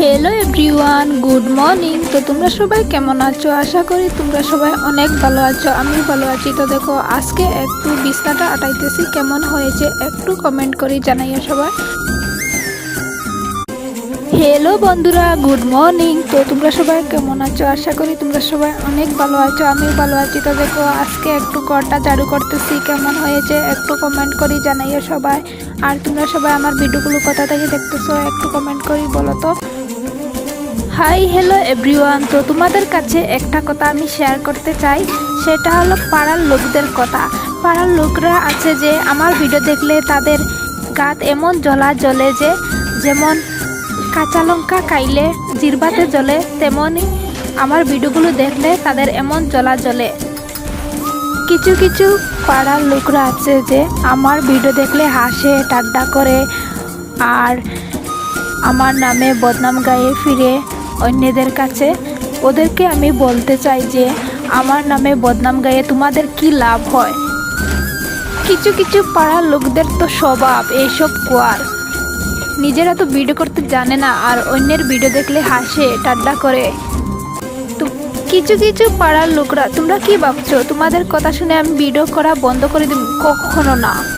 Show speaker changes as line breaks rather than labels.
Hello everyone, good morning. তো তোমরা সবাই কেমন আছো? আশা করি তোমরা সবাই অনেক ভালো আছো। আমি ভালো আছি। তো দেখো, আজকে একটু বিছনাটা আটাইতেছি, কেমন হয়েছে একটু কমেন্ট করে জানাইও সবাই। হ্যালো বন্ধুরা, গুড মর্নিং। তো তোমরা সবাই কেমন আছো? আশা করি তোমরা সবাই অনেক ভালো আছো, আমিও ভালো আছি। তো দেখো, আজকে একটু ঘরটা ঝাড়ু করতেছি, কেমন হয়েছে একটু কমেন্ট করে জানাইও সবাই। আর তোমরা সবাই আমার ভিডিওগুলো কোথা থেকে দেখতেছো একটু কমেন্ট করে বলো তো। Hi hello everyone. তো তোমাদের কাছে একটা কথা আমি শেয়ার করতে চাই, সেটা হলো পাড়ার লোকদের কথা। পাড়ার লোকরা আছে যে আমার ভিডিও দেখলে তাদের গাত এমন জ্বলা জ্বলে যে, যেমন কাঁচা লঙ্কা খাইলে জিরবাতে জ্বলে, তেমনই আমার ভিডিওগুলো দেখলে তাদের এমন জ্বলা জ্বলে। কিছু কিছু পাড়ার লোকরা আছে যে আমার ভিডিও দেখলে হাসে ঠাট্টা করে, আর আমার নামে বদনাম গায়ে ফিরে অন্যদের কাছে। ওদেরকে আমি বলতে চাই যে আমার নামে বদনাম গায়ে তোমাদের কি লাভ হয়? কিছু কিছু পাড়ার লোকদের তো স্বভাব এইসব কোয়ার, নিজেরা তো ভিডিও করতে জানে না আর অন্যের ভিডিও দেখলে হাসে ঠাট্টা করে। তো কিছু কিছু পাড়ার লোকরা, তোমরা কি ভাবছো তোমাদের কথা শুনে আমি ভিডিও করা বন্ধ করে দেব? কখনো না।